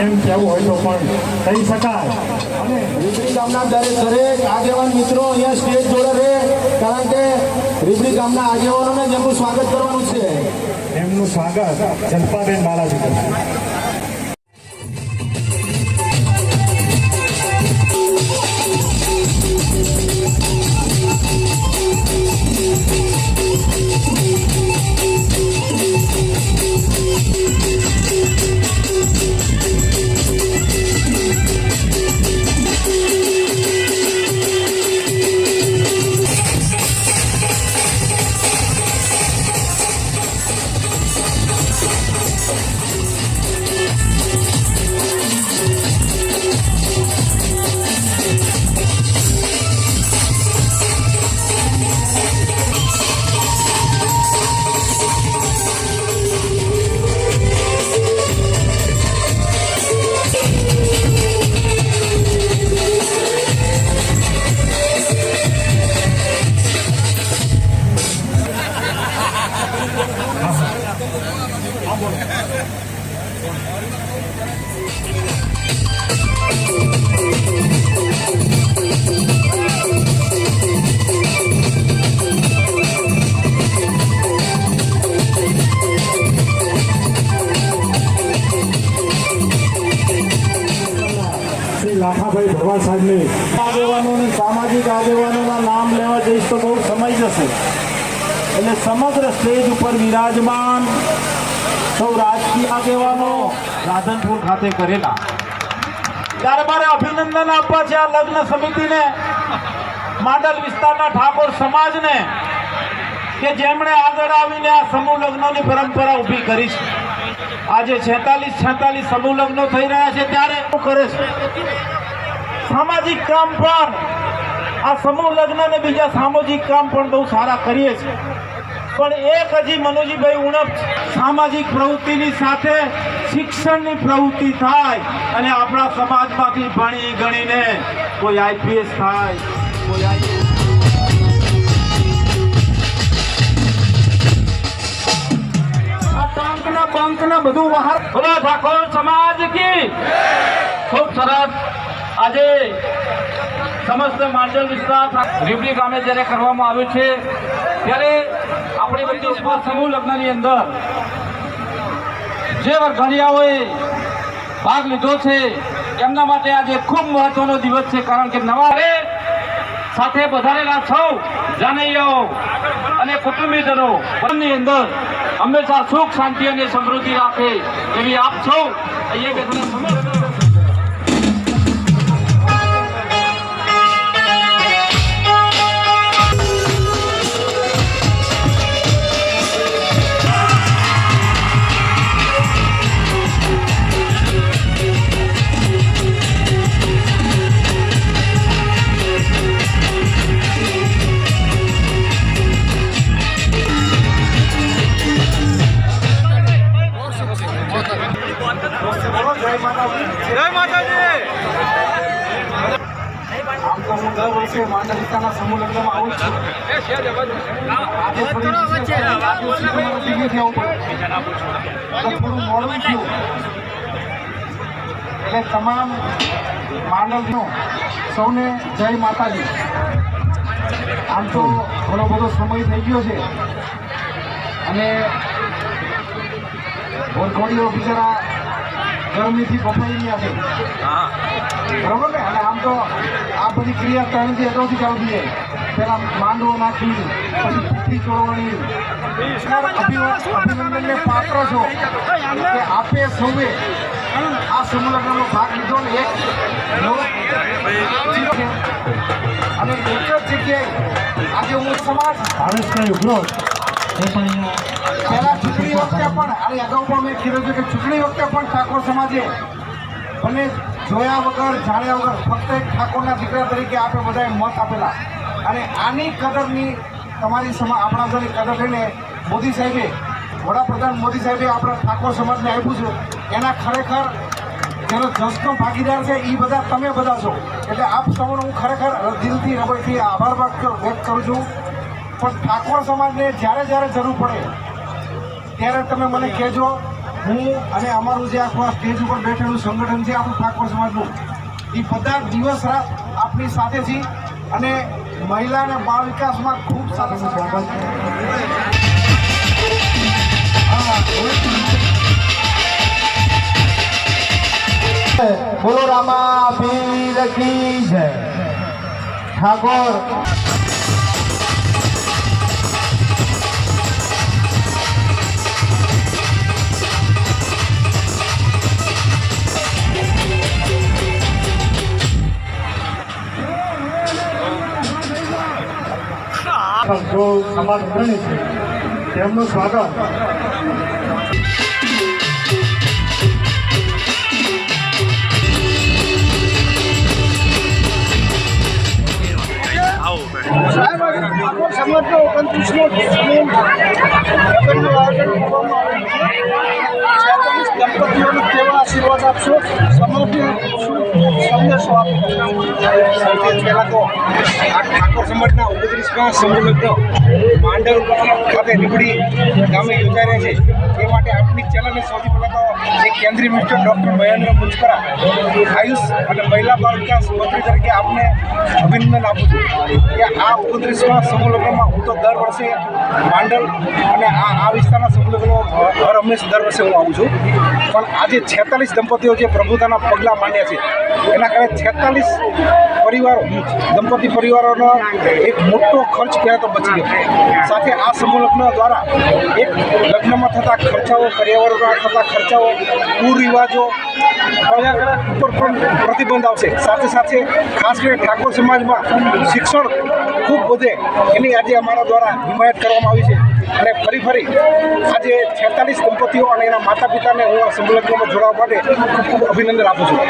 એમ કહેવું હોય તો પણ કહી શકાય. અને રીબડી ગામના દરેક આગેવાન મિત્રો અહીંયા સ્ટેજ જોડે રહે, કારણ કે રીબડી ગામના આગેવાનોને જેમનું સ્વાગત કરવાનું છે. એમનું સ્વાગત જલ્પાબેન બાલાજી કરશે. લાખાભાઈ ભરવાડ સાહેબની આગેવાનો અને સામાજિક આગેવાનોના નામ લેવા જઈશ તો બહુ સમય જશે. એટલે સમગ્ર સ્ટેજ ઉપર વિરાજમાન સૌ રાજકીય આગેવાનો રાધનપુર ખાતે કરેલા ત્યારે મારે અભિનંદન આપવા છે આ લગ્ન સમિતિને, માંડલ વિસ્તારના ઠાકોર સમાજને, કે જેમણે આગળ આવીને આ સમૂહ લગ્નોની પરંપરા ઊભી કરી છે. આજે 46 સમૂહ લગ્નો થઈ રહ્યા છે ત્યારે શું કરે છે સામાજિક કામ પણ, આ સમૂહ લગ્ન અને બીજા સામાજિક કામ પણ બહુ સારા કરીએ છીએ. પણ એક હજી મનુજીભાઈ ઉણપ, સામાજિક પ્રવૃત્તિની સાથે શિક્ષણની પ્રવૃત્તિ થાય અને આપણા સમાજમાંથી ભણી ગણીને કોઈ આઈપીએસ થાય, કોઈ બંકના બધું બહાર. બોલો ઠાકોર સમાજ કી ખૂબ સરસ. આજે સમસ્ત માંડલ વિસ્તાર રીબડી ગામે જ્યારે કરવામાં આવ્યું છે ત્યારે આપણી વચ્ચે સમૂહ લગ્નની અંદર જે વરઘડિયાઓએ ભાગ લીધો છે એમના માટે આજે ખૂબ મહત્વનો દિવસ છે. કારણ કે નવા સાથે વધારેલા સૌ જાનૈયાઓ અને કુટુંબીજનો ની અંદર હંમેશા સુખ શાંતિ અને સમૃદ્ધિ રાખે એવી આપ સૌ અહીંયા જય માતાજી. આમ તો હું દર વર્ષે માંડલ વિસ્તારના સમૂહ લગ્નમાં આવું છું. આજે થોડું મોડું થયું એટલે તમામ માંડલનો સૌને જય માતાજી. આમ તો ઘણો બધો સમય થઈ ગયો છે અને વરઘોડીઓ બિચારા ગરમીથી બફાઈ રહ્યા છે, બરોબર ને. અને આમ તો આ બધી ક્રિયા 3 થી અગાઉથી ચાલુ થઈ જાય. પહેલા માંડવો નાખી, પછી પીઠી ચોળવણી. અભિનંદનને પાત્ર છો કે આપે સૌએ આ સમૂહ લગ્નનો ભાગ લીધો ને એક અને એક જ જગ્યાએ આજે હું સમાજ ભાવેશભાઈ ઉભરો પહેલા ચૂંટણી વખતે પણ અને અગાઉ પણ મેં કીધું છે કે ચૂંટણી વખતે પણ ઠાકોર સમાજે મને જોયા વગર જાણ્યા વગર ફક્ત એક ઠાકોરના દીકરા તરીકે આપણે બધાએ મત આપેલા. અને આની કદરની તમારી આપણા જોની કદર થઈને મોદી સાહેબે, વડાપ્રધાન મોદી સાહેબે આપણા ઠાકોર સમાજને આપ્યું છે. એના ખરેખર જેનો જસનો ભાગીદાર છે એ બધા તમે બધા છો. એટલે આપ સૌનો હું ખરેખર દિલથી હૃદયથી આભાર વ્યક્ત કરું છું. પણ ઠાકોર સમાજને જ્યારે જ્યારે જરૂર પડે ત્યારે તમે મને કહેજો. હું અને અમારું જે આખું આ સ્ટેજ ઉપર બેઠેલું સંગઠન છે આપણું ઠાકોર સમાજનું, એ બધા દિવસ રાત આપણી સાથે છીએ અને મહિલા અને બાળ વિકાસમાં ખૂબ સારા સારા કામ કરે. બોલો રામા પીર કી જય. ઠાકોર જો સમાજ અગ્રણી છે તેમનું સ્વાગત. સમાજનો 29મો લગ્નનું આયોજન કરવામાં આવ્યું છે. દંપતીઓને કેવા આશીર્વાદ આપશો, સમાજને સંદેશો આપો. સૌથી પહેલાં તો આ ઠાકોર સમાજના 29મા સમૂહ લગ્ન માંડલ ખાતે લીંબડી ગામે યોજાઈ રહ્યા છે. એ માટે આપની ચેનલને સૌથી પહેલાં તો એક કેન્દ્રીય મિનિસ્ટર ડૉક્ટર મહેન્દ્ર મુંજપરા આયુષ અને મહિલા બાળ વિકાસ મંત્રી તરીકે આપને અભિનંદન આપું છું કે આ 29મા સમૂહ લગ્નમાં હું તો દર વર્ષે માંડલ અને આ વિસ્તારના સમૂહ લગ્નમાં હર હંમેશ દર વર્ષે હું આવું છું. પણ આજે 46 દંપતીઓ જે પ્રભુતાના પગલાં માંડ્યા છે એના કારણે 46 પરિવારો દંપતી પરિવારોનો એક મોટો ખર્ચ પહેલાં તો બચી ગયો. સાથે આ સમૂહ લગ્ન દ્વારા એક લગ્નમાં થતા ખર્ચાઓ, પર્યાવરણમાં થતા ખર્ચાઓ, કુરિવાજો ઉપર પણ પ્રતિબંધ આવશે. સાથે સાથે ખાસ કરીને ઠાકોર સમાજમાં શિક્ષણ ખૂબ વધે એની આજે અમારા દ્વારા હિમાયત કરવામાં આવી છે. અને ફરી આજે 46 દંપતીઓ અને એના માતા પિતાને હું આ સમૂહ લગ્નમાં જોડાવા માટે ખૂબ ખૂબ અભિનંદન આપું છું.